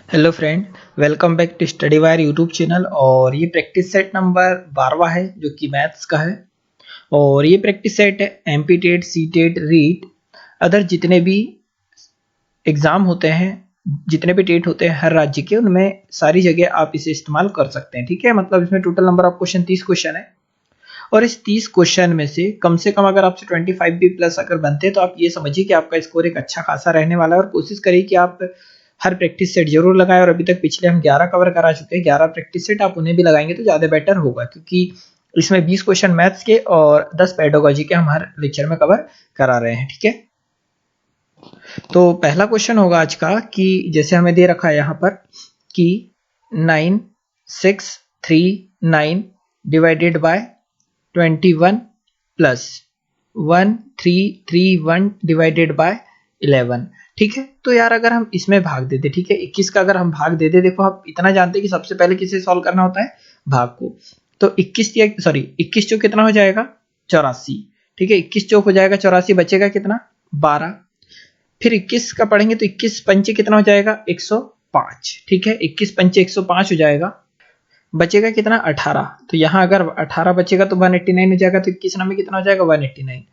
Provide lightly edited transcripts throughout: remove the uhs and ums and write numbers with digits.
Hello friend, welcome back to Study Wire YouTube channel. और ये practice set number 12वां है जो कि मैथ्स का है। और ये प्रैक्टिस सेट है MP TET, C TET, REET, other जितने भी एग्ज़ाम होते हैं, जितने भी टेट होते हैं हर राज्य के, उनमें सारी जगह आप इसे इस्तेमाल कर सकते हैं। ठीक है, मतलब इसमें total number of question 30 question है। और इस 30 क्वेश्चन में से कम अगर आपसे 25 भी प्लस अगर बनते हैं तो आप ये समझिए कि आपका स्कोर एक अच्छा खासा रहने वाला है। और कोशिश करिए कि आप हर प्रैक्टिस सेट जरूर लगाएं। और अभी तक पिछले हम 11 कवर करा चुके हैं, 11 प्रैक्टिस सेट आप उन्हें भी लगाएंगे तो ज़्यादा बेटर होगा, क्योंकि इसमें 20 क्वेश्चन मैथ्स के और 10 पेडागोजी के हम हर लेक्चर में कवर करा रहे हैं। ठीक है, तो पहला क्वेश्चन होगा आज का कि जैसे हमें दे रखा है यहाँ पर कि 9639 divided by 21 plus 1331 divided by 11। ठीक है, तो यार अगर हम इसमें भाग देते, ठीक है, 21 का अगर हम भाग देते, देखो आप इतना जानते हैं कि सबसे पहले किसे सॉल्व करना होता है, भाग को। तो 21 चौक कितना हो जाएगा, 84। ठीक है, 21 चौक हो जाएगा 84, बचेगा कितना, 12। फिर 21 का पढ़ेंगे तो 21 पंचे कितना हो जाएगा, 105। ठीक है, 21 पंचे 105 हो जाएगा, बचेगा कितना, 18। तो यहाँ अगर 18 बचेगा तो 189 हो जाएगा। तो 21 में कितना हो जाएगा, 189।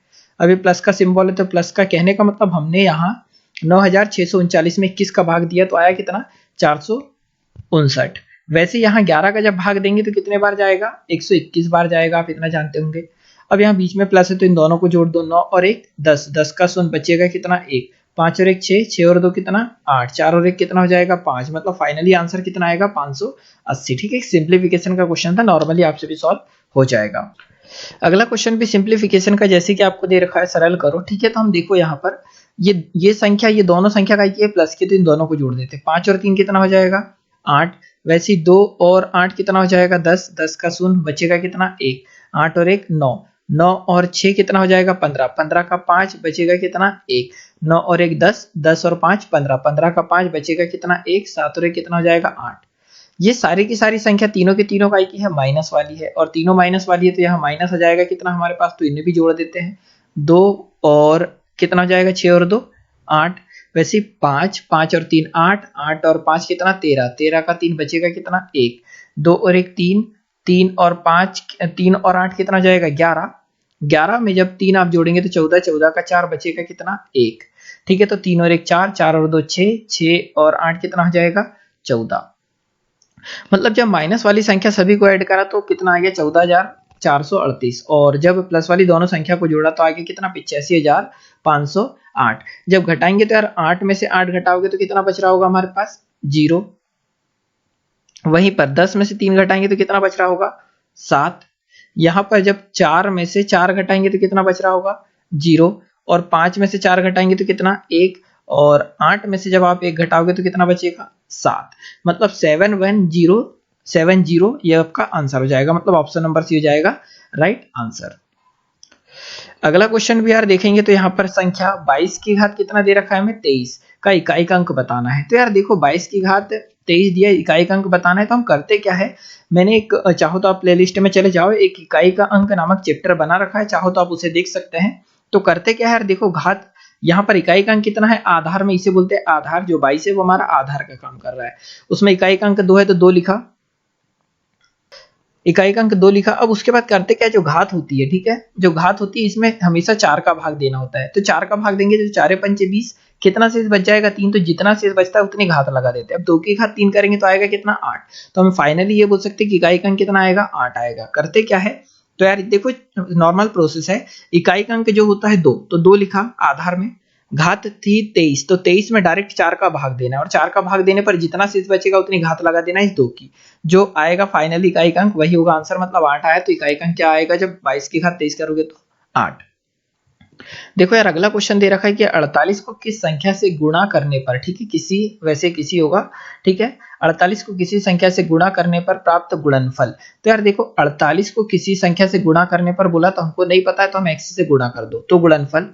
अभी प्लस का सिंबल है तो प्लस का कहने का मतलब हमने यहाँ 9639 में 21 का भाग दिया तो आया कितना, 459। वैसे यहाँ 11 का जब भाग देंगे तो कितने बार जाएगा, 121 बार जाएगा, आप इतना जानते होंगे। अब यहाँ बीच में प्लस है तो इन दोनों को जोड़ दो, 9 और 1 10, 10 का शून्य बचेगा कितना, 1। 5 और 1 6, 6 और 2 कितना, 8, 4 और 1 कितना हो जाएगा, 5। मतलब फाइनली आंसर कितना आएगा, 580। ठीक है, सिंप्लीफिकेशन का क्वेश्चन था, नॉर्मली आपसे भी सॉल्व हो जाएगा। अगला क्वेश्चन भी सिंप्लीफिकेशन का, जैसे कि आपको दे रखा है सरल करो। ठीक है, तो हम देखो यहाँ पर ये संख्या, ये दोनों संख्या का है प्लस की, तो इन दोनों को जोड़ देते हैं। 5 और 3 कितना हो जाएगा, 8। वैसे ही 2 और 8 कितना हो जाएगा, 10, 10 का शून्य बचेगा कितना, 1। 8 और 1 9, 9 और 6 कितना हो जाएगा, 15, 15 का 5 बचेगा कितना, 1। 9 और 1 10, 10 और 5 15, 15 का 5 बचेगा कितना, 1। 7 और 1 कितना हो जाएगा, 8। ये सारी की सारी संख्या तीनों के तीनों का की है, माइनस वाली है, और तीनों माइनस वाली है तो यहाँ माइनस आ जाएगा कितना हमारे पास, तो इन्हें भी जोड़ देते हैं। 2 और कितना हो जाएगा, 6 और 2 8। वैसे 5, 5 और 3 8, 8 और 5 कितना, 13, 13 का 3 बचेगा कितना, 1। 2 और 1 3, 3 और 5, 3 और 8 कितना हो जाएगा, 11। 11 में जब 3 आप जोड़ेंगे तो 14, 14 का 4 बचेगा कितना, 1। ठीक है, तो 3 और 1 4, 4 और 2 6, 6 और 8 कितना हो जाएगा, 14। मतलब जब माइनस वाली संख्या सभी को ऐड करा तो कितना आ गया, 14,438। और जब प्लस वाली दोनों संख्या को जोड़ा तो आ गया कितना, 85,508। जब घटाएंगे तो यार 8 में से 8 घटाओगे तो कितना बच रहा होगा हमारे पास, 0। वहीं पर 10 में से 3 घटाएंगे तो कितना बच रहा होगा, 7। यहाँ पर जब 4 में से 4 घटाएंगे तो कितना बच रहा होगा, 0। और 5 में से 4 घटाएंगे तो कितना, 1। और 8 में से जब आप 1 घटाओगे तो कितना बचेगा, 7। मतलब 71070 ये आपका आंसर हो जाएगा। मतलब ऑप्शन नंबर सी हो जाएगा राइट आंसर। अगला क्वेश्चन भी यार देखेंगे तो यहाँ पर संख्या 22 की घात कितना दे रखा है, हमें 23 का इकाई का अंक बताना है। तो यार देखो 22 की घात 23 दिया, इकाई का अंक बताना है, तो हम करते क्या है, मैंने एक, चाहो तो आप प्लेलिस्ट में चले जाओ, एक इकाई का अंक नामक चैप्टर बना रखा है, चाहो तो आप उसे देख सकते हैं। तो करते क्या है यार, देखो घात, यहाँ पर इकाई का अंक कितना है, आधार में इसे बोलते हैं आधार, जो 22 है वो हमारा आधार का काम कर रहा है। उसमें इकाई का अंक 2 है तो 2 लिखा, इकाई का अंक 2 लिखा। अब उसके बाद करते क्या, जो घात होती है, ठीक है, जो घात होती है इसमें हमेशा 4 का भाग देना होता है। तो 4 का भाग देंगे तो 4 पंचे 20, कितना शेष बच जाएगा, 3। तो जितना शेष बचता है उतनी घात लगा देते हैं। अब 2 की घात 3 करेंगे तो आएगा कितना, 8। तो हम फाइनली ये बोल सकते हैं कि इकाई का अंक कितना आएगा, 8 आएगा। करते क्या है, तो यार देखो नॉर्मल प्रोसेस है, इकाई का अंक जो होता है 2, तो 2 लिखा आधार में, घात थी 23, तो 23 में डायरेक्ट 4 का भाग देना है, और 4 का भाग देने पर जितना शेष बचेगा उतनी घात लगा देना है इस 2 की, जो आएगा फाइनली इकाई का अंक वही होगा आंसर। मतलब 8 आया, तो इकाई का अंक क्या आएगा, जब 22 की घात 23 करोगे तो 8। देखो यार अगला क्वेश्चन दे रखा है कि 48 को किस संख्या से गुणा करने पर, ठीक है, किसी होगा, ठीक है, 48 को किसी संख्या से गुणा करने पर प्राप्त गुणनफल। तो यार देखो 48 को किसी संख्या से गुणा करने पर बोला, तो हमको नहीं पता है तो हम x से गुणा कर दो, तो गुणनफल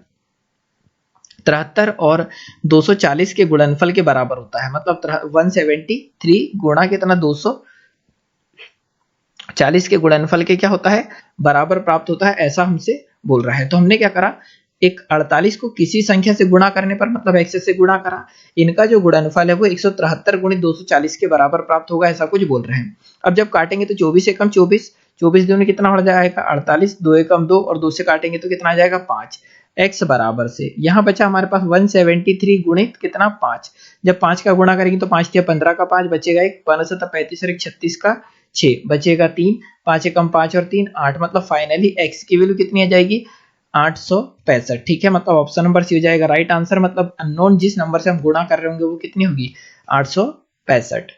73 और 240 के गुणनफल के बराबर होता है। मतलब 173 गुणा कितना, 240 के गुणनफल के क्या होता है, बराबर प्राप्त होता है, ऐसा हमसे बोल रहा है। तो हमने क्या करा, एक 48 को किसी संख्या से गुणा करने पर मतलब x से गुणा करा, इनका जो गुणनफल है वो 173 गुणित 240 के बराबर प्राप्त होगा, ऐसा कुछ बोल रहे हैं। अब जब काटेंगे तो 24 एकम 24, 24 दूनी कितना हो जाएगा 48, 2 एकम 2 और 2 से काटेंगे तो कितना आ जाएगा 5। x बराबर से यहाँ बचा हमारे पास 173 गुणित कितना 5। जब 5 का गुणा करेंगे तो 5 दिया 15 का 5 बचेगा 1, 15 35 और 1 36 का 6 बचेगा 3, 5 एकम 5 और 3 8, मतलब फाइनली x की वैल्यू कितनी आ जाएगी 865। ठीक है, मतलब ऑप्शन नंबर सी हो जाएगा राइट आंसर। मतलब अननोन जिस नंबर से हम गुणा कर रहे होंगे वो कितनी होगी 865।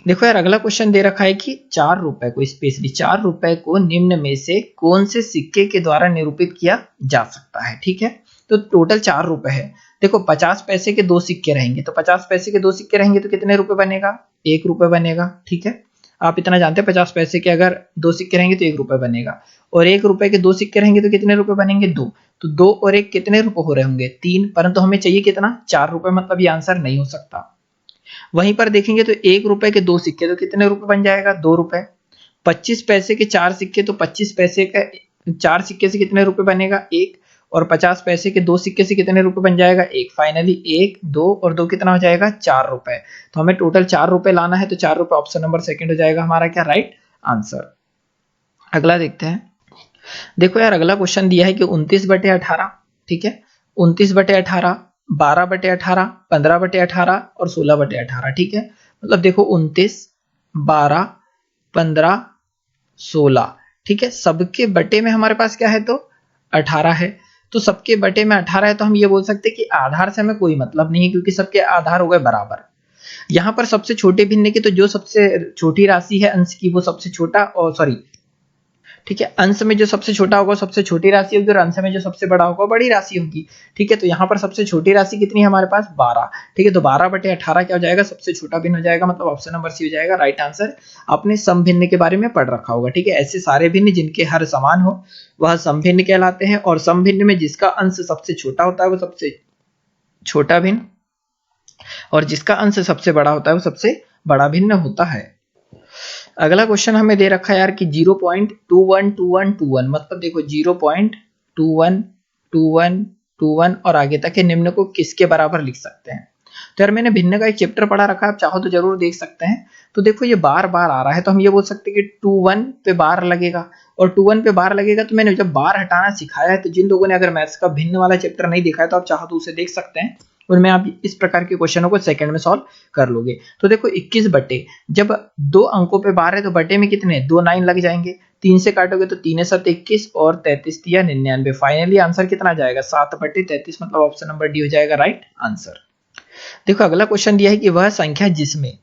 देखो यार अगला क्वेश्चन दे रखा है कि 4 रुपए को, स्पेशली 4 रुपए को निम्न में से कौन से सिक्के के द्वारा निरूपित किया जा सकता है। ठीक है, तो टोटल 4 रुपए है। देखो 50 पैसे के 2 सिक्के रहेंगे, तो 50 पैसे के 2 सिक्के रहेंगे तो कितने रुपए बनेगा 1 रुपए बनेगा। ठीक है, आप इतना जानते हैं 50 पैसे के अगर 2 सिक्के रहेंगे तो 1 रुपए बनेगा, और 1 रुपए के 2 सिक्के रहेंगे तो कितने रुपए बनेंगे 2, तो 2 और 1 कितने रुपए हो रहे होंगे 3, परंतु हमें चाहिए कितना 4 रुपए, मतलब ये आंसर नहीं हो सकता। वहीं पर देखेंगे तो 1 रुपए के 2 सिक्के तो कितने रुपए बन जाएगा 2 रुपए, 25 पैसे के 4 सिक्के तो 25 पैसे का 4 सिक्के से कितने रुपए बनेगा 1, और 50 पैसे के 2 सिक्के से कितने रुपए बन जाएगा 1, फाइनली 1 2 और 2 कितना हो जाएगा 4 रुपए। तो हमें टोटल 4 रुपए लाना है, तो 4 रुपए ऑप्शन नंबर सेकंड हो जाएगा हमारा क्या राइट आंसर। अगला देखते हैं। देखो यार अगला क्वेश्चन दिया है कि 29/18, ठीक है 29/18, 12/18, 15/18 और 16/18। ठीक है, मतलब देखो 29, 12, 15, 16। ठीक है, सबके बटे में हमारे पास क्या है तो 18 है, तो सबके बटे में 18 है, तो हम ये बोल सकते हैं कि आधार से हमें कोई मतलब नहीं है क्योंकि सबके आधार हो गए बराबर। यहाँ पर सबसे छोटे भिन्न की तो जो सबसे छोटी राशि है अंश की वो सबसे छोटा, और सॉरी ठीक है अंश में जो सबसे छोटा होगा सबसे छोटी राशि होगी और अंश में जो सबसे बड़ा होगा बड़ी राशि होगी। ठीक है, तो यहाँ पर सबसे छोटी राशि कितनी है हमारे पास 12। ठीक है, तो 12/18 क्या हो जाएगा सबसे छोटा भिन्न हो जाएगा, मतलब ऑप्शन नंबर सी हो जाएगा राइट आंसर। आपने सम भिन्न के बारे में पढ़ रखा होगा। ठीक है, ऐसे सारे भिन्न जिनके हर समान हो वह सम भिन्न कहलाते हैं, और सम भिन्न में जिसका अंश सबसे छोटा होता है वो सबसे छोटा भिन्न, और जिसका अंश सबसे बड़ा होता है वो सबसे बड़ा भिन्न होता है। अगला क्वेश्चन हमें दे रखा है यार कि 0.212121, मतलब देखो 0.212121 और आगे तक के निम्न को किसके बराबर लिख सकते हैं। तो यार मैंने भिन्न का एक चैप्टर पढ़ा रखा है, आप चाहो तो जरूर देख सकते हैं। तो देखो ये बार बार आ रहा है, तो हम ये बोल सकते हैं कि 21 पे बार लगेगा, और 21 पे बार लगेगा। तो मैंने जब बार हटाना सिखाया है, तो जिन लोगों ने अगर मैथ्स का भिन्न वाला चैप्टर नहीं देखा है तो आप चाहो तो उसे देख सकते हैं, उनमें आप इस प्रकार के क्वेश्चनों को सेकंड में सॉल्व कर लोगे। तो देखो 21 बटे, जब 2 अंकों पे बार है तो बटे में कितने 2 9 लग जाएंगे, 3 से काटोगे तो 3 7 21 और 33 या 99, फाइनली आंसर कितना जाएगा 7/33, मतलब ऑप्शन नंबर डी हो जाएगा राइट आंसर। देखो अगला क्वेश्चन दिया है कि वह संख्या जिसमें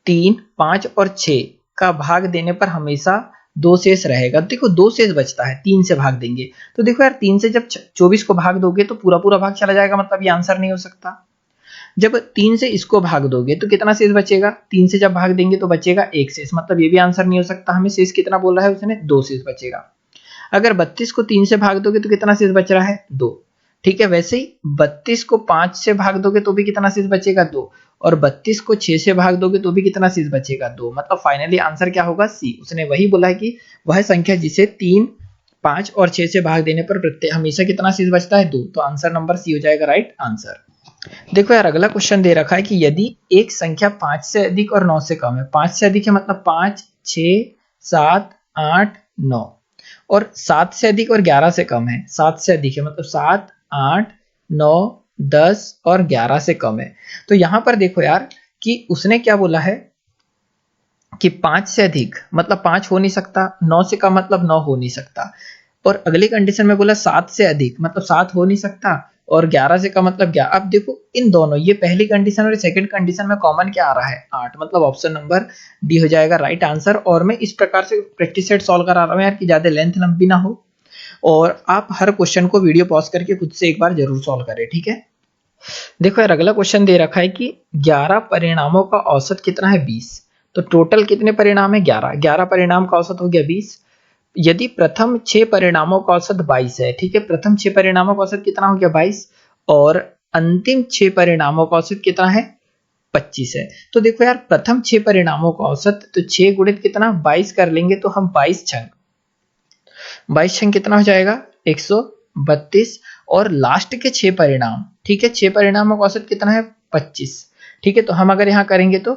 3, 5 और 6 का भाग देने पर हमेशा 2 शेष रहेगा। देखो 2 शेष बचता है, 3 से भाग देंगे तो देखो यार 3 से जब 24 को भाग दोगे तो पूरा पूरा भाग चला जाएगा, मतलब ये आंसर नहीं हो सकता। जब 3 से इसको भाग दोगे तो कितना शेष बचेगा, 3 से जब भाग देंगे तो बचेगा 1 शेष, मतलब ये भी आंसर नहीं हो सकता। हमें शेष कितना बोल रहा है उसने 2 शेष बचेगा। अगर 32 को 3 से भाग दोगे तो कितना शेष बच रहा है 2। ठीक है, वैसे ही 32 को 5 से भाग दोगे तो भी कितना शेष बचेगा 2, और 32 को 6 से भाग दोगे तो भी कितना शेष बचेगा 2, मतलब फाइनली आंसर क्या होगा सी। उसने वही बोला है कि वह संख्या जिसे 3, 5 और 6 से भाग देने पर प्रत्येक हमेशा कितना शेष बचता है 2, तो आंसर नंबर सी हो जाएगा राइट आंसर। देखो यार अगला क्वेश्चन दे रखा है कि यदि एक संख्या 5 से अधिक और 9 से कम है, 5 से अधिक है मतलब 5, 6, 7, 8, 9, और 7 से अधिक और 11 से कम है, 7 से अधिक है मतलब 7, 8, 9, 10 और 11 से कम है। तो यहां पर देखो यार कि उसने क्या बोला है कि 5 से अधिक मतलब 5 हो नहीं सकता, 9 से कम मतलब 9 हो नहीं सकता, और अगली कंडीशन में बोला 7 से अधिक मतलब 7 हो नहीं सकता, और 11 से कम मतलब 11। अब देखो इन दोनों, ये पहली कंडीशन और सेकंड कंडीशन में कॉमन क्या आ रहा है 8, मतलब ऑप्शन नंबर डी हो जाएगा राइट आंसर। और मैं इस प्रकार से प्रैक्टिस सेट सॉल्व करा रहा हूं यार कि ज्यादा लेंथ लंबी ना हो, और आप हर क्वेश्चन को वीडियो पॉज करके खुद से एक बार जरूर सॉल्व करें। ठीक है, देखो यार अगला क्वेश्चन दे रखा है कि 11 परिणामों का औसत कितना है 20, तो टोटल कितने परिणाम है 11, 11 परिणाम का औसत हो गया 20। यदि प्रथम 6 परिणामों का औसत 22 है, ठीक है प्रथम 6 परिणामों का औसत कितना हो गया 22, और अंतिम 6 परिणामों का औसत कितना है 25 है। तो देखो यार प्रथम 6 परिणामों का औसत, तो 6 गुणित कितना 22 कर लेंगे तो हम 22 छंग कितना हो जाएगा 32 और लास्ट के 6 परिणाम, ठीक है, 6 परिणामों का औसत कितना है 25, ठीक है। तो हम अगर यहाँ करेंगे तो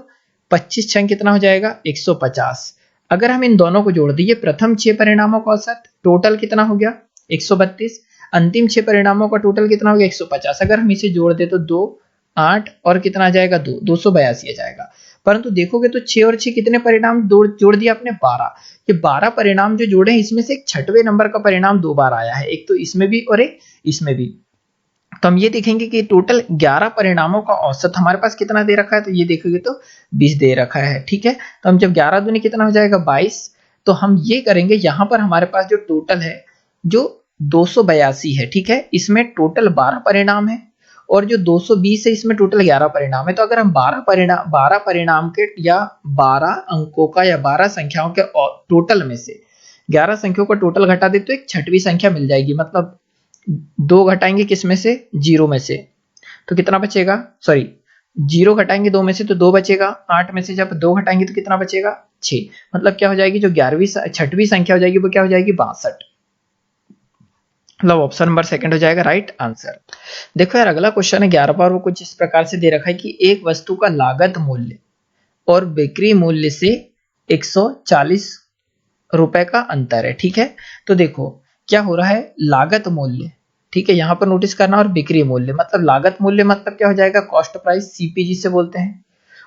25 छंग कितना हो जाएगा 150। अगर हम इन दोनों को जोड़ दिए, प्रथम 6 परिणामों का औसत टोटल कितना हो गया 132, अंतिम 6 परिणामों का टोटल कितना हो गया 150। अगर हम इसे जोड़ दे तो 2 8 और कितना आ जाएगा 2 282 आ जाएगा। परंतु देखोगे तो 6 और 6 कितने परिणाम जोड़ दिया आपने 12। ये 12 परिणाम जो जोड़े हैं इसमें से एक 6वें नंबर का परिणाम 2 बार आया है, एक तो इसमें भी और एक इसमें भी। तो हम ये देखेंगे कि टोटल 11 परिणामों का औसत हमारे पास कितना दे रखा है, तो ये देखोगे तो 20 दे रखा है, ठीक है। तो हम जब 11 दूनी कितना हो जाएगा 22, तो हम ये करेंगे यहां पर हमारे पास जो टोटल है जो 282 है, ठीक है, इसमें टोटल 12 परिणाम है और जो 220 है इसमें टोटल 11 परिणाम है। तो अगर हम 12 परिणाम के या 12 अंकों का या 12 संख्याओं के टोटल में से 11 संख्याओं का टोटल घटा दे तो एक 6वीं संख्या मिल जाएगी। मतलब 2 घटाएंगे किस में से 0 में से, तो कितना बचेगा, सॉरी 0 घटाएंगे 2 में से तो 2 बचेगा, 8 में से जब 2 घटाएंगे तो कितना बचेगा 6। मतलब क्या हो जाएगी जो 6वीं संख्या हो जाएगी वो क्या हो जाएगी 62। मतलब ऑप्शन नंबर सेकंड हो जाएगा राइट आंसर। देखो यार अगला क्वेश्चन है 11 पर, वो कुछ इस प्रकार से दे रखा है कि एक वस्तु का लागत मूल्य और बिक्री मूल्य से 140 रुपए का अंतर है, ठीक है। तो देखो क्या हो रहा है, लागत मूल्य, ठीक है, यहां पर नोटिस करना, और बिक्री मूल्य, मतलब लागत मूल्य मतलब क्या हो जाएगा कॉस्ट प्राइस सीपीजी से बोलते हैं,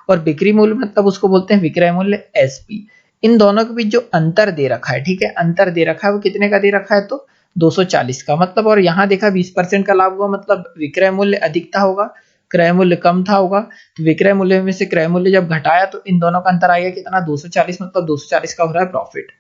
और बिक्री मूल्य मतलब उसको बोलते हैं विक्रय मूल्य एसपी। इन दोनों के बीच जो अंतर दे रखा है, ठीक है, अंतर दे रखा है वो कितने का दे रखा है तो 240 का। मतलब और यहाँ देखा 20% का लाभ हुआ, मतलब विक्रय मूल्य अधिक था होगा, क्रय मूल्य कम था होगा। तो विक्रय मूल्य में से क्रय मूल्य जब घटाया तो इन दोनों का अंतर आएगा कितना 240, मतलब 240 का हो रहा है प्रॉफिट।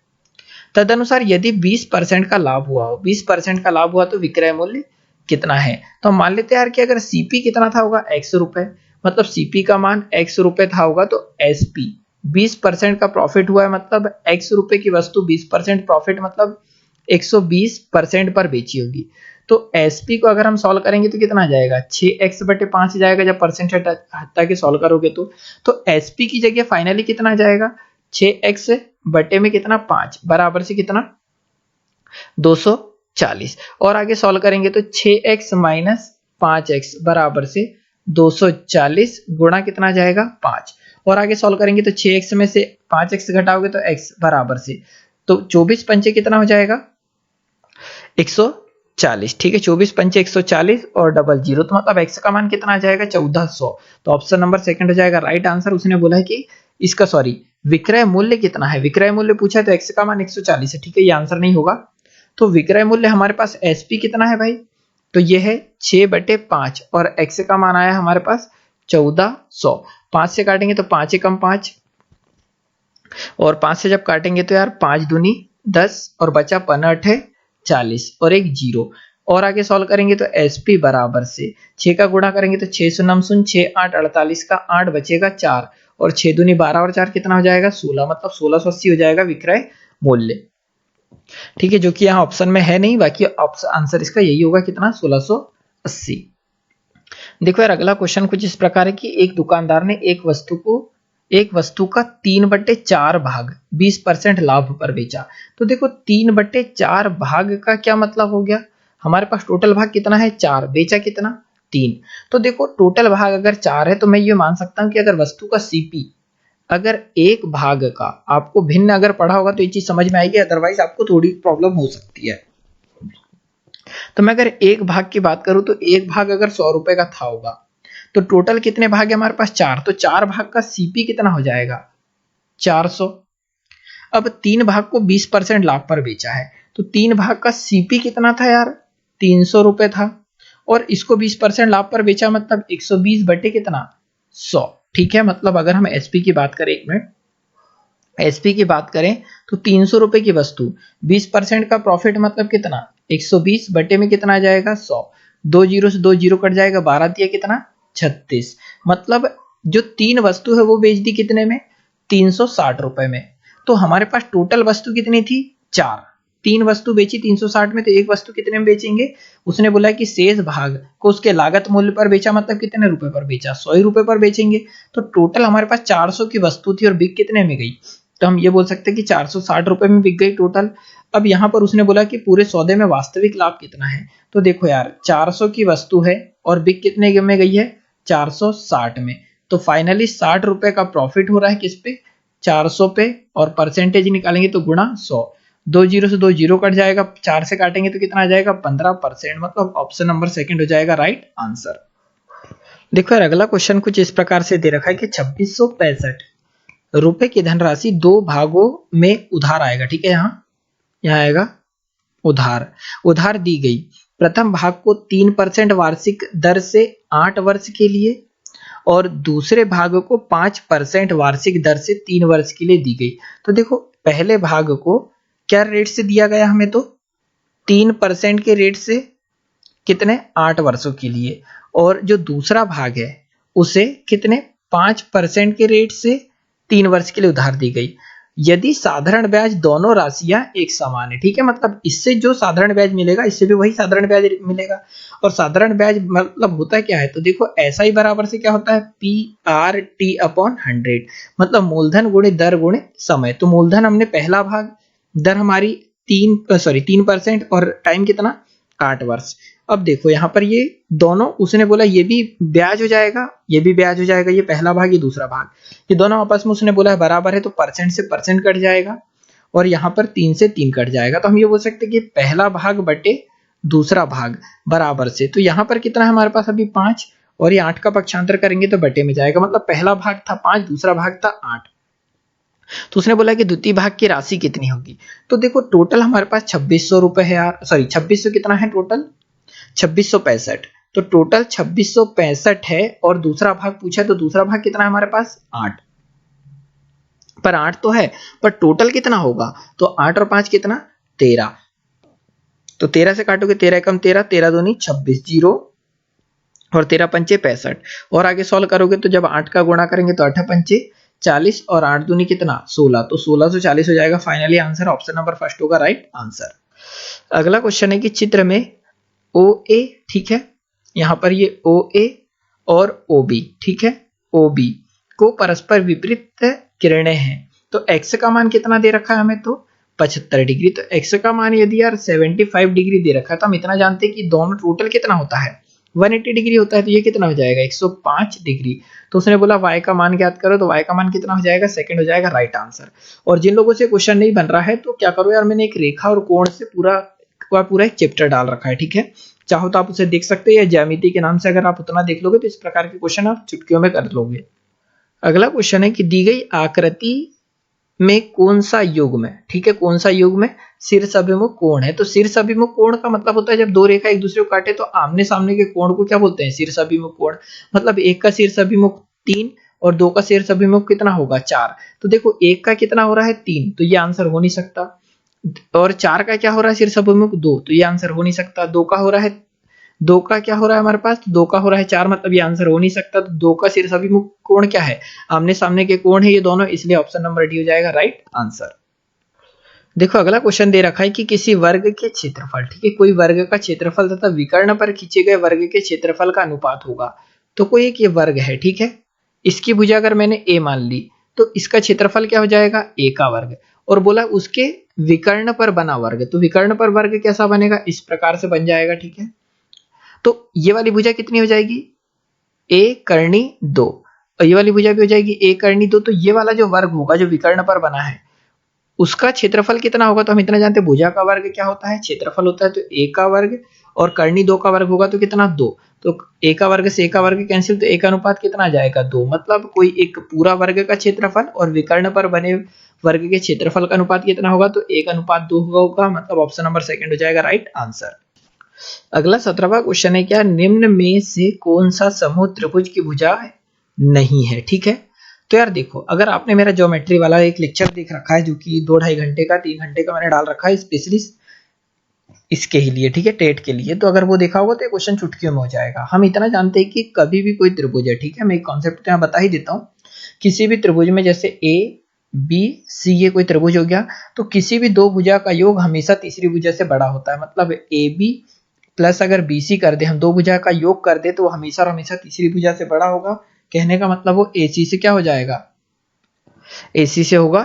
तदनुसार यदि 20% का लाभ हुआ हो, 20% का लाभ हुआ तो विक्रय मूल्य कितना है। तो हम मान लेते हैं यार कि अगर सीपी कितना था होगा 100 रुपए, मतलब सीपी का मान 100 रुपए था होगा, तो एसपी 20% का प्रॉफिट हुआ है, मतलब 100 रुपए की वस्तु 20% प्रॉफिट मतलब 120% पर बेची होगी। तो एसपी को अगर हम सॉल्व करेंगे तो कितना आ जाएगा 6x/5 जाएगा जब परसेंट हटा के सॉल्व करोगे तो एसपी की जगह फाइनली कितना आ जाएगा 6x बटे में कितना 5 बराबर से कितना 240। और आगे सॉल्व करेंगे तो 6x माइनस 5x बराबर से 240 गुणा कितना आ जाएगा 5। और आगे सॉल्व करेंगे तो 6x में से 5x घटाओगे तो x बराबर से, तो 24 पंचे कितना हो जाएगा 140, ठीक है, 24 पंचे 140 और डबल जीरो, तो मतलब x का मान कितना आ जाएगा 1400। तो ऑप्शन नंबर सेकंड हो जाएगा राइट आंसर। उसने बोला है कि इसका सॉरी विक्रय मूल्य कितना है, विक्रय मूल्य पूछा है तो x का मान 140 है, ठीक है, ये आंसर नहीं होगा। तो विक्रय मूल्य हमारे पास एसपी कितना है भाई, तो ये है 6/5 और x का मान आया हमारे पास 1400। 5 से काटेंगे तो 5 एकम 5 और 5 से जब काटेंगे तो यार 5 दूनी 10 और बचा 15 40 और एक जीरो। और आगे सॉल्व करेंगे तो एसपी बराबर से 6 का गुणा करेंगे तो 6 शून्य शून्य 6 8 48 का 8 बचेगा 4 और 6 दूनी 12 और 4 कितना हो जाएगा 16, मतलब 1680 हो जाएगा विक्रय मूल्य, ठीक है, जो कि यहाँ ऑप्शन में है नहीं, बाकी आंसर इसका यही होगा कितना 1680। देखो यार अगला क्वेश्चन कुछ इस प्रकार है कि एक दुकानदार ने एक वस्तु का 3/4 भाग 20% लाभ पर बेचा। तो देखो 3/4 भाग का क्या मतलब हो गया, हमारे पास टोटल भाग कितना है 4, बेचा कितना 3। तो देखो टोटल भाग अगर 4 है तो मैं ये मान सकता हूं कि अगर वस्तु का सीपी अगर एक भाग का आपको भिन्न अगर पढ़ा होगा तो ये चीज समझ में आएगी, अदरवाइज आपको थोड़ी प्रॉब्लम हो सकती है। तो मैं अगर एक भाग की बात करूं तो एक भाग अगर 100 रुपए का था होगा तो टोटल कितने भाग है हमारे पास 4, तो 4 भाग का सीपी कितना हो जाएगा 400। अब 3 भाग को 20% लाभ पर बेचा है तो 3 भाग का सीपी कितना था यार 300 रुपए था और इसको 20% लाभ पर बेचा मतलब 120 बटे कितना 100, ठीक है। मतलब अगर हम एसपी की बात करें, एक मिनट, एसपी की बात करें तो 300 रुपए की वस्तु 20% का प्रॉफिट मतलब कितना 120 बटे में कितना आ जाएगा 100, 2 जीरो से 2 जीरो कट जाएगा 12 दिया कितना 36, मतलब जो 3 वस्तु है वो बेच दी कितने में 360 रुपए में। तो हमारे पास टोटल वस्तु कितनी थी 4, 3 वस्तु बेची 360 में, तो एक वस्तु कितने में बेचेंगे, उसने बोला कि शेष भाग को उसके लागत मूल्य पर बेचा, मतलब कितने रुपए पर बेचा 100 रुपए पर बेचेंगे। तो टोटल हमारे पास 400 की वस्तु थी और बिक कितने में गई तो हम ये बोल सकते हैं कि 460 रुपए में बिक गई टोटल। अब यहाँ पर उसने बोला कि पूरे सौदे में वास्तविक लाभ कितना है। तो देखो यार 400 की वस्तु है और बिक कितने में गई है 460 में, तो फाइनली 60 रुपए का प्रॉफिट हो रहा है किस पे 400 पे, और परसेंटेज निकालेंगे तो गुणा 100, 2 जीरो से 2 जीरो कट जाएगा, 4 से काटेंगे तो कितना आ जाएगा 15%, मतलब ऑप्शन नंबर सेकंड हो जाएगा राइट आंसर। देखो यार अगला क्वेश्चन कुछ इस प्रकार से दे रखा है कि 2665 रुपए की धनराशि दो भागों में उधार आएगा, ठीक है, यहाँ आएगा उधार, उधार दी गई। प्रथम भाग को 3% वार्षिक दर से 8 वर्ष के लिए और दूसरे भाग को 5% वार्षिक दर से 3 वर्ष के लिए दी गई। तो देखो पहले भाग को क्या रेट से दिया गया हमें, तो 3% के रेट से कितने 8 वर्षों के लिए, और जो दूसरा भाग है उसे कितने 5% के रेट से 3 वर्ष के लिए उधार दी गई। यदि साधारण ब्याज दोनों राशियां एक समान है, ठीक है, मतलब इससे जो साधारण ब्याज मिलेगा इससे भी वही साधारण ब्याज मिलेगा। और साधारण ब्याज मतलब होता क्या है, तो देखो ऐसा ही बराबर से क्या होता है PRT/100, मतलब मूलधन गुणे दर गुणे समय। तो मूलधन हमने पहला भाग, दर हमारी 3% और टाइम कितना 8 वर्ष। अब देखो यहाँ पर ये दोनों उसने बोला ये भी ब्याज हो जाएगा, ये भी ब्याज हो जाएगा, ये पहला भाग ये दूसरा भाग, ये दोनों आपस में उसने बोला है बराबर है, तो परसेंट से परसेंट कट जाएगा और यहाँ पर 3 से 3 कट जाएगा। तो हम ये बोल सकते हैं कि पहला भाग बटे दूसरा भाग बराबर से, तो यहाँ पर कितना है हमारे पास अभी 5 और ये 8 का पक्षांतर करेंगे तो बटे में जाएगा, मतलब पहला भाग था 5 दूसरा भाग था 8। तो उसने बोला कि द्वितीय भाग की राशि कितनी होगी। तो देखो टोटल हमारे पास 2600 रुपए है यार, सॉरी 2600 कितना है टोटल 2665, तो टोटल 2665 है और दूसरा भाग पूछा तो दूसरा भाग कितना है हमारे पास 8, पर 8 तो है पर टोटल कितना होगा, तो 8 और 5 कितना 13, तो 13 से काटोगे 13 एकम 13, 13 दूनी 26 जीरो और 13 पंचे 65, और आगे सॉल्व करोगे तो जब 8 का गुणा करेंगे तो 8 पंचे 40 और 8 दूनी कितना 16, तो 1640 हो जाएगा। Finally answer option number first होगा राइट आंसर। अगला क्वेश्चन है कि चित्र में OA, ठीक है, यहां पर ये OA और OB, ठीक है, OB को परस्पर विपरीत किरणें हैं, तो x का मान कितना दे रखा है हमें, तो 75 डिग्री, तो x का मान यदि यार 75 डिग्री दे रखा है तो हम इतना जानते हैं कि दोनों टोटल कितना होता है 180 डिग्री होता है, तो ये कितना हो जाएगा 105 डिग्री। तो उसने बोला y का मान ज्ञात करो, तो y का मान कितना हो जाएगा सेकंड हो जाएगा राइट आंसर। और जिन लोगों से क्वेश्चन नहीं बन रहा है तो क्या करो यार, मैंने एक रेखा और कोण से पूरा एक चैप्टर डाल रखा है, ठीक है, चाहो तो आप उसे देख सकते हैं, या ज्यामिति के नाम से अगर आप उतना देख लोगे तो इस प्रकार के क्वेश्चन आप चुटकियों में कर लोगे। अगला क्वेश्चन है कि दी गई आकृति में कौन सा युग्म है, ठीक है, कौन सा युग्म है शीर्ष अभिमुख कोण है। तो शीर्ष अभिमुख कोण का मतलब होता है जब दो रेखा एक दूसरे को काटे तो आमने सामने के कोण को क्या बोलते हैं शीर्ष अभिमुख कोण। मतलब एक का शीर्ष अभिमुख 3 और दो का शीर्ष अभिमुख कितना होगा 4, तो देखो एक का कितना हो रहा है 3, तो ये आंसर हो नहीं सकता, और 4 का क्या हो रहा है शीर्ष अभिमुख 2, तो ये आंसर हो नहीं सकता, 2 का हो रहा है 2 का क्या हो रहा है हमारे पास, तो 2 का हो रहा है 4, मतलब ये आंसर हो नहीं सकता। तो 2 का शीर्ष अभिमुख कोण क्या है आमने सामने के कोण है ये दोनों, इसलिए ऑप्शन नंबर डी हो जाएगा राइट आंसर। देखो अगला क्वेश्चन दे रखा है कि किसी वर्ग के क्षेत्रफल, ठीक है, कोई वर्ग का क्षेत्रफल तथा विकर्ण पर खींचे गए वर्ग के क्षेत्रफल का अनुपात होगा। तो कोई एक ये वर्ग है, ठीक है, इसकी भुजा अगर मैंने a मान ली तो इसका क्षेत्रफल क्या हो जाएगा a का वर्ग, और बोला उसके विकर्ण पर बना वर्ग, तो विकर्ण पर वर्ग कैसा बनेगा इस प्रकार से बन जाएगा, ठीक है। तो ये वाली भुजा कितनी हो जाएगी a करनी 2, और ये वाली भुजा भी हो जाएगी a करनी 2, तो ये वाला जो वर्ग होगा जो विकर्ण पर बना है उसका क्षेत्रफल कितना होगा, तो हम इतना जानते हैं भुजा का वर्ग क्या होता है क्षेत्रफल होता है, तो a का वर्ग और करनी 2 का वर्ग होगा तो कितना 2, तो a का वर्ग से a का वर्ग कैंसिल, तो a का अनुपात कितना आ जाएगा 2, मतलब कोई एक पूरा वर्ग का क्षेत्रफल और विकर्ण पर बने वर्ग के क्षेत्रफल का अनुपात कितना होगा, तो 1:2 होगा, मतलब ऑप्शन नंबर सेकंड हो जाएगा राइट आंसर। अगला 17वां क्वेश्चन है क्या निम्न में से कौन सा समूह त्रिभुज की भुजा नहीं है, ठीक है। तो यार देखो अगर आपने मेरा ज्योमेट्री वाला एक लेक्चर देख रखा है जो कि 2-2.5 घंटे का 3 घंटे का मैंने डाल रखा है स्पेशली इसके ही लिए, ठीक है, टेट के लिए, तो अगर वो देखा होगा तो ये क्वेश्चन चुटकियों में हो जाएगा। हम इतना जानते हैं कि कभी भी कोई त्रिभुज है, ठीक है, मैं एक कॉन्सेप्ट यहाँ बता ही देता हूँ, किसी भी त्रिभुज में जैसे ए बी सी ये कोई त्रिभुज हो गया, तो किसी भी दो भुजा का योग हमेशा तीसरी भुजा से बड़ा होता है, मतलब ए बी प्लस अगर बी सी कर दे, हम दो भुजा का योग कर दे तो वो हमेशा और हमेशा तीसरी भुजा से बड़ा होगा। कहने का मतलब वो AC से क्या हो जाएगा AC से होगा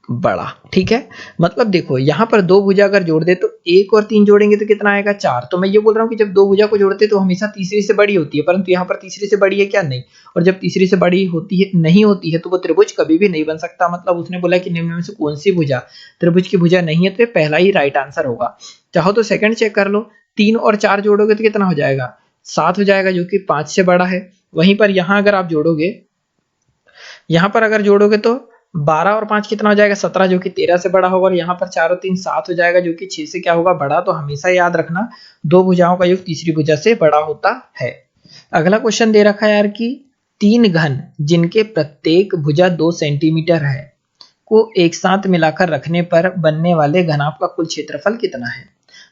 बड़ा। ठीक है, मतलब देखो यहाँ पर दो भुजा अगर जोड़ दे तो 1 और 3 जोड़ेंगे तो कितना आएगा 4। तो मैं ये बोल रहा हूँ कि जब दो भुजा को जोड़ते तो हमेशा तीसरी से बड़ी होती है, परंतु यहाँ पर तीसरी से बड़ी है क्या? नहीं। और जब तीसरी से बड़ी होती है नहीं होती है तो वो त्रिभुज कभी भी नहीं बन सकता। मतलब उसने बोला कि निम्न में से कौन सी भुजा त्रिभुज की भुजा नहीं है, तो ये पहला ही राइट आंसर होगा। चाहो तो सेकंड चेक कर लो, 3 और 4 जोड़ोगे तो कितना हो जाएगा? 7 हो जाएगा, जो कि 5 से बड़ा है। वहीं पर यहाँ अगर आप जोड़ोगे, यहाँ पर अगर जोड़ोगे तो 12 और 5 कितना हो जाएगा? 17, जो कि 13 से बड़ा होगा। और यहाँ पर 4 और 3 7 हो जाएगा, जो कि 6 से क्या होगा? बड़ा। तो हमेशा याद रखना दो भुजाओं का योग तीसरी भुजा से बड़ा होता है। अगला क्वेश्चन दे रखा है यार कि 3 घन जिनके प्रत्येक भुजा 2 सेंटीमीटर है को एक साथ मिलाकर रखने पर बनने वाले घनाभ का कुल क्षेत्रफल कितना है?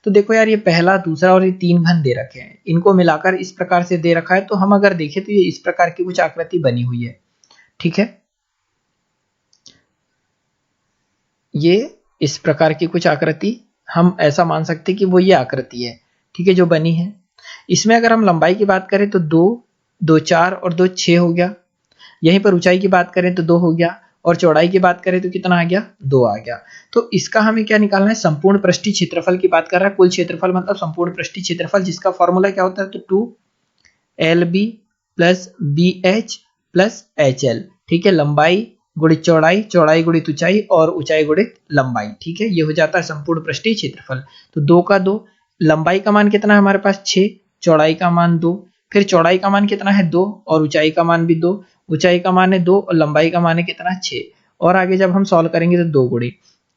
तो देखो यार, ये पहला, दूसरा और ये 3 घन दे रखे हैं, इनको मिलाकर इस प्रकार से दे रखा है। तो हम अगर देखें तो ये इस प्रकार की कुछ आकृति बनी हुई है। ठीक है, ये इस प्रकार की कुछ आकृति हम ऐसा मान सकते हैं कि वो ये आकृति है। ठीक है, जो बनी है। इसमें अगर हम लंबाई की बात करें तो 2, 2 4 और 2 6 हो गया। यहीं पर ऊंचाई की बात करें तो 2 हो गया, और चौड़ाई की बात करें तो कितना आ गया? 2 आ गया। तो इसका हमें क्या निकालना है? संपूर्ण पृष्ठीय क्षेत्रफल की बात कर रहा है। कुल क्षेत्रफल मतलब संपूर्ण पृष्ठीय क्षेत्रफल, जिसका फॉर्मूला क्या होता है? तो 2LB plus BH plus HL। ठीक है, लंबाई गुणित चौड़ाई, चौड़ाई गुणित ऊंचाई, और ऊंचाई गुणित लंबाई। ठीक है, ये हो जाता है संपूर्ण पृष्ठीय क्षेत्रफल। तो 2 का 2, लंबाई का मान कितना है हमारे पास? 6, चौड़ाई का मान 2, फिर चौड़ाई का मान कितना है? 2, और ऊंचाई का मान भी 2। ऊंचाई का मान है 2 और लंबाई का मान है कितना? 6। और आगे जब हम सॉल्व करेंगे तो 2 गुणी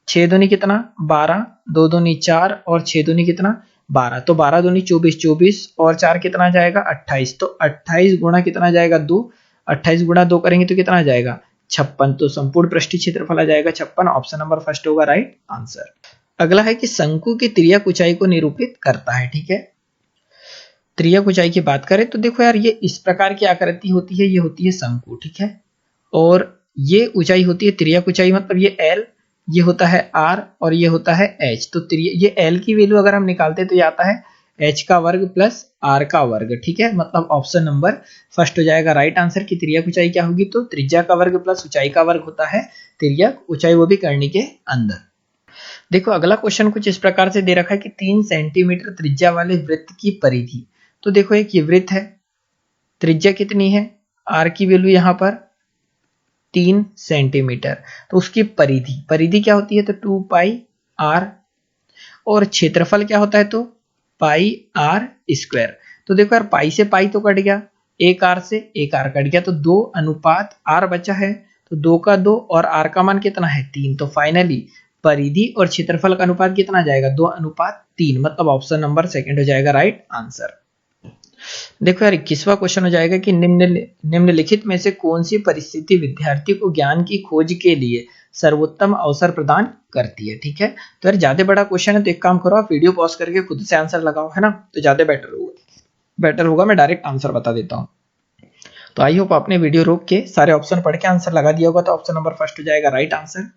6 दूनी कितना? 12, 2 दूनी 4 और 6 दूनी कितना? 12। तो 12 दूनी 24, 24 और 4 कितना जाएगा? 28। तो 28 गुणा कितना जाएगा? 2। 28 गुणा 2 करेंगे तो कितना आ जाएगा? 56। तो संपूर्ण पृष्ठीय क्षेत्रफल आ जाएगा 56। ऑप्शन नंबर फर्स्ट होगा राइट आंसर। अगला है कि शंकु की तिर्यक ऊंचाई को निरूपित करता है। ठीक है, तिर्यक ऊंचाई की बात करें तो देखो यार, ये इस प्रकार की आकृति होती है, ये होती है शंकु। ठीक है, और ये ऊंचाई होती है तिर्यक ऊंचाई, मतलब ये L, ये होता है R और ये होता है H। तो ये L की वैल्यू अगर हम निकालते हैं तो ये आता है H का वर्ग प्लस R का वर्ग। ठीक है, मतलब ऑप्शन नंबर फर्स्ट हो जाएगा राइट आंसर। की तिर्यक ऊंचाई क्या होगी? तो त्रिज्या का वर्ग प्लस ऊंचाई का वर्ग होता है तिर्यक ऊंचाई, वो भी करनी के अंदर। देखो अगला क्वेश्चन कुछ इस प्रकार से दे रखा है कि 3 सेंटीमीटर त्रिज्या वाले वृत्त की परिधि। तो देखो एक ये वृत्त है, त्रिज्या कितनी है? R की वैल्यू यहाँ पर 3 सेंटीमीटर। तो उसकी परिधि, परिधि क्या होती है? तो 2 पाई R, और क्षेत्रफल क्या होता है? तो पाई R स्क्वायर। तो देखो यार, पाई से पाई तो कट गया, एक R से एक R कट गया, तो 2 अनुपात R बचा है। तो 2 का 2 और R का मान कितना है? 3। तो फाइनली परिधि और क्षेत्रफल का अनुपात कितना जाएगा? 2 अनुपात 3। मतलब ऑप्शन नंबर सेकंड हो जाएगा राइट आंसर। देखो यार, 21वां क्वेश्चन हो जाएगा कि निम्नलिखित में से कौन सी परिस्थिति विद्यार्थी को ज्ञान की खोज के लिए सर्वोत्तम अवसर प्रदान करती है? ठीक है, तो यार ज्यादा बड़ा क्वेश्चन है, तो एक काम करो, आप वीडियो पॉज करके खुद से आंसर लगाओ, है ना, तो ज्यादा बेटर होगा। मैं डायरेक्ट आंसर बता देता हूँ। तो आई होप आपने वीडियो रोक के सारे ऑप्शन पढ़ के आंसर लगा दिया होगा। तो ऑप्शन नंबर फर्स्ट हो जाएगा राइट आंसर,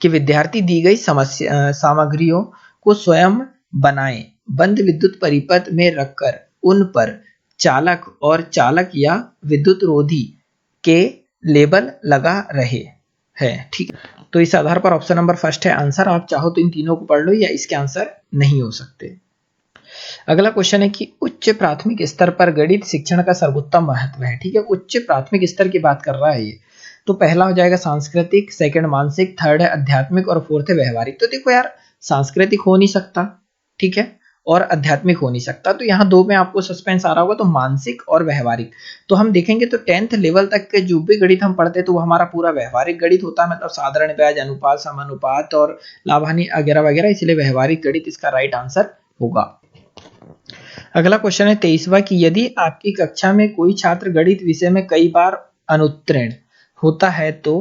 कि विद्यार्थी दी गई समस्या सामग्रियों को स्वयं बनाए, बंद विद्युत परिपथ में रखकर उन पर चालक और चालक या विद्युत रोधी के लेबल लगा रहे हैं। ठीक, तो इस आधार पर ऑप्शन नंबर फर्स्ट है आंसर। आप चाहो तो इन तीनों को पढ़ लो, या इसके आंसर नहीं हो सकते। अगला क्वेश्चन है कि उच्च प्राथमिक स्तर पर गणित शिक्षण का सर्वोत्तम महत्व है। ठीक है, उच्च प्राथमिक स्तर की बात कर रहा है ये। तो पहला हो जाएगा सांस्कृतिक, सेकंड मानसिक, थर्ड है आध्यात्मिक, और फोर्थ है व्यवहारिक। तो देखो यार, सांस्कृतिक हो नहीं सकता, ठीक है, और आध्यात्मिक हो नहीं सकता। तो यहाँ दो में आपको सस्पेंस आ रहा होगा, तो मानसिक और व्यवहारिक। तो हम देखेंगे तो 10th लेवल तक के जो भी गणित हम पढ़ते हैं तो वो हमारा पूरा व्यवहारिक गणित होता है, मतलब साधारण ब्याज, अनुपात, समानुपात और लाभानी वगैरह वगैरह, इसलिए व्यवहारिक गणित इसका राइट आंसर होगा। अगला क्वेश्चन है 23वां, कि यदि आपकी कक्षा में कोई छात्र गणित विषय में कई बार अनुत्तीर्ण होता है तो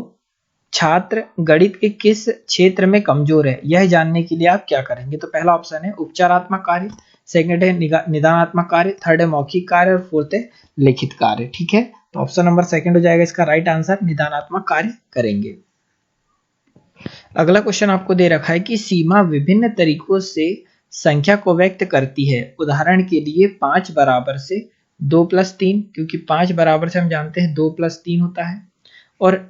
छात्र गणित के किस क्षेत्र में कमजोर है, यह जानने के लिए आप क्या करेंगे? तो पहला ऑप्शन है उपचारात्मक कार्य, सेकंड है निदानात्मक कार्य, थर्ड है मौखिक कार्य, और फोर्थ है लिखित कार्य। ठीक है, तो ऑप्शन नंबर सेकंड हो जाएगा इसका राइट आंसर, निदानात्मक कार्य करेंगे। अगला क्वेश्चन आपको दे रखा है कि सीमा विभिन्न तरीकों से संख्या को व्यक्त करती है। उदाहरण के लिए 5 बराबर से 2 + 3, क्योंकि 5 बराबर से हम जानते हैं 2 + 3 होता है, और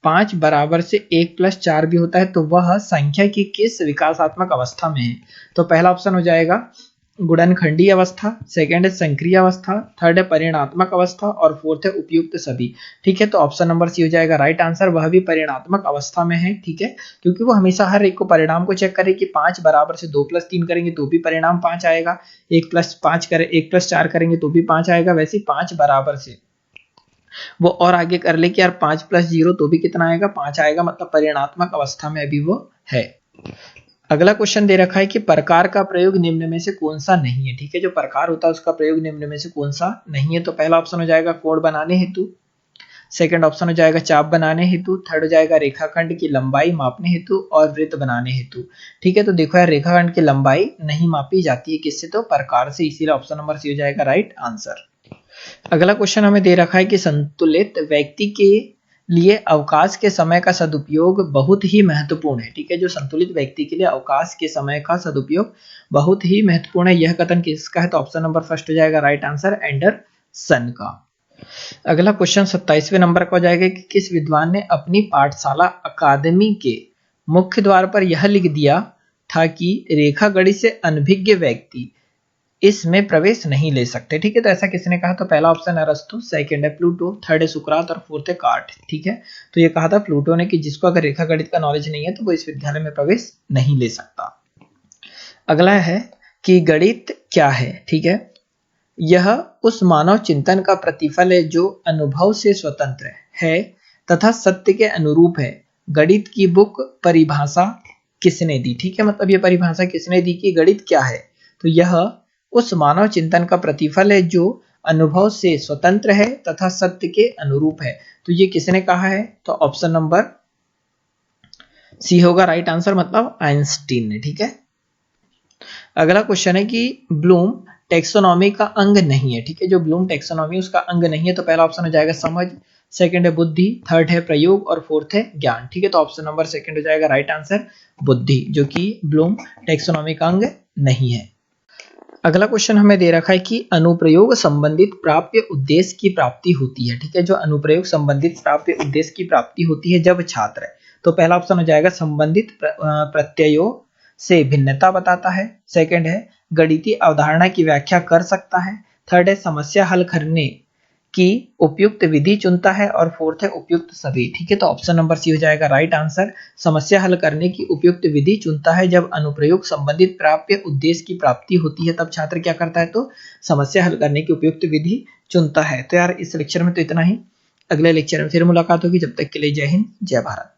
5 बराबर से 1 प्लस 4 भी होता है तो वह संख्या की किस विकासात्मक अवस्था में है? तो पहला ऑप्शन हो जाएगा गुणनखंडीय अवस्था, सेकंड है संक्रिय अवस्था, थर्ड है परिणात्मक अवस्था और फोर्थ है उपयुक्त सभी। ठीक है, तो ऑप्शन नंबर सी हो जाएगा राइट आंसर। वह भी परिणात्मक अवस्था में है, ठीक है, क्योंकि वो हमेशा हर एक को परिणाम को चेक करे कि 5 बराबर से 2 प्लस 3 करेंगे तो भी परिणाम 5 आएगा, 1 प्लस 4 करेंगे तो भी 5 आएगा। वैसे 5 बराबर से वो और आगे कर ले कि यार 5 प्लस 0 तो भी कितना आएगा, 5 आएगा, मतलब परिणात्मक अवस्था में अभी वो है। अगला क्वेश्चन दे रखा है कि प्रकार का प्रयोग निम्न में से कौन सा नहीं है। ठीक है, जो प्रकार होता है उसका प्रयोग निम्न में से कौन सा नहीं है। तो पहला ऑप्शन हो जाएगा कोण बनाने हेतु, सेकंड ऑप्शन हो जाएगा चाप बनाने हेतु, थर्ड हो जाएगा रेखाखंड की लंबाई मापने हेतु और वृत्त बनाने हेतु। ठीक है, तो देखो यार रेखाखंड की लंबाई नहीं मापी जाती है किससे, तो प्रकार से, इसीलिए ऑप्शन नंबर सी हो जाएगा राइट आंसर। अगला क्वेश्चन हमें दे रखा है कि संतुलित व्यक्ति के लिए अवकाश के समय का सदुपयोग बहुत ही महत्वपूर्ण है। ठीक है, जो संतुलित व्यक्ति के लिए अवकाश के समय का सदुपयोग बहुत ही महत्वपूर्ण है, यह कथन किसका है, तो ऑप्शन नंबर फर्स्ट हो जाएगा राइट आंसर, एंडरसन का। अगला क्वेश्चन 27वें नंबर का हो जाएगा कि किस विद्वान ने अपनी पाठशाला अकादमी के मुख्य द्वार पर यह लिख दिया था कि रेखा गणित से अनभिज्ञ व्यक्ति इसमें प्रवेश नहीं ले सकते। ठीक है, तो ऐसा किसने कहा, तो पहला ऑप्शन अरस्तु, सेकंड है प्लूटो, थर्ड है सुकरात और फोर्थ है कार्ट। ठीक है, तो ये कहा था प्लूटो ने कि जिसको अगर रेखा गणित का नॉलेज नहीं है तो वो इस विद्यालय में प्रवेश नहीं ले सकता। अगला है कि गणित क्या है। ठीक है, यह उस मानव चिंतन का प्रतिफल है जो अनुभव से स्वतंत्र है तथा सत्य के अनुरूप है। गणित की बुक परिभाषा किसने दी। ठीक है, मतलब ये परिभाषा किसने दी कि गणित क्या है, तो यह उस मानव चिंतन का प्रतिफल है जो अनुभव से स्वतंत्र है तथा सत्य के अनुरूप है। तो ये किसने कहा है, तो ऑप्शन नंबर सी होगा राइट आंसर, मतलब आइंस्टीन ने। ठीक है, अगला क्वेश्चन है कि ब्लूम टेक्सोनॉमी का अंग नहीं है। ठीक है, जो ब्लूम टेक्सोनॉमी उसका अंग नहीं है, तो पहला ऑप्शन हो जाएगा समझ, सेकंड है बुद्धि, थर्ड है प्रयोग और फोर्थ है ज्ञान। ठीक है, तो ऑप्शन नंबर सेकंड हो जाएगा राइट आंसर, बुद्धि, जो कि ब्लूम टेक्सोनॉमी का अंग नहीं है। अगला क्वेश्चन हमें दे रखा है कि अनुप्रयोग संबंधित प्राप्य उद्देश्य की प्राप्ति होती है। ठीक है, जो अनुप्रयोग संबंधित प्राप्य उद्देश्य की प्राप्ति होती है जब छात्र, तो पहला ऑप्शन हो जाएगा संबंधित प्रत्ययों से भिन्नता बताता है, सेकंड है गणितीय अवधारणा की व्याख्या कर सकता है, थर्ड है समस्या हल करने की उपयुक्त विधि चुनता है और फोर्थ है उपयुक्त सभी। ठीक है, तो ऑप्शन नंबर सी हो जाएगा राइट आंसर, समस्या हल करने की उपयुक्त विधि चुनता है। जब अनुप्रयोग संबंधित प्राप्य उद्देश्य की प्राप्ति होती है तब छात्र क्या करता है, तो समस्या हल करने की उपयुक्त विधि चुनता है। तो यार इस लेक्चर में तो इतना ही, अगले लेक्चर में फिर मुलाकात होगी, जब तक के लिए जय हिंद जय भारत।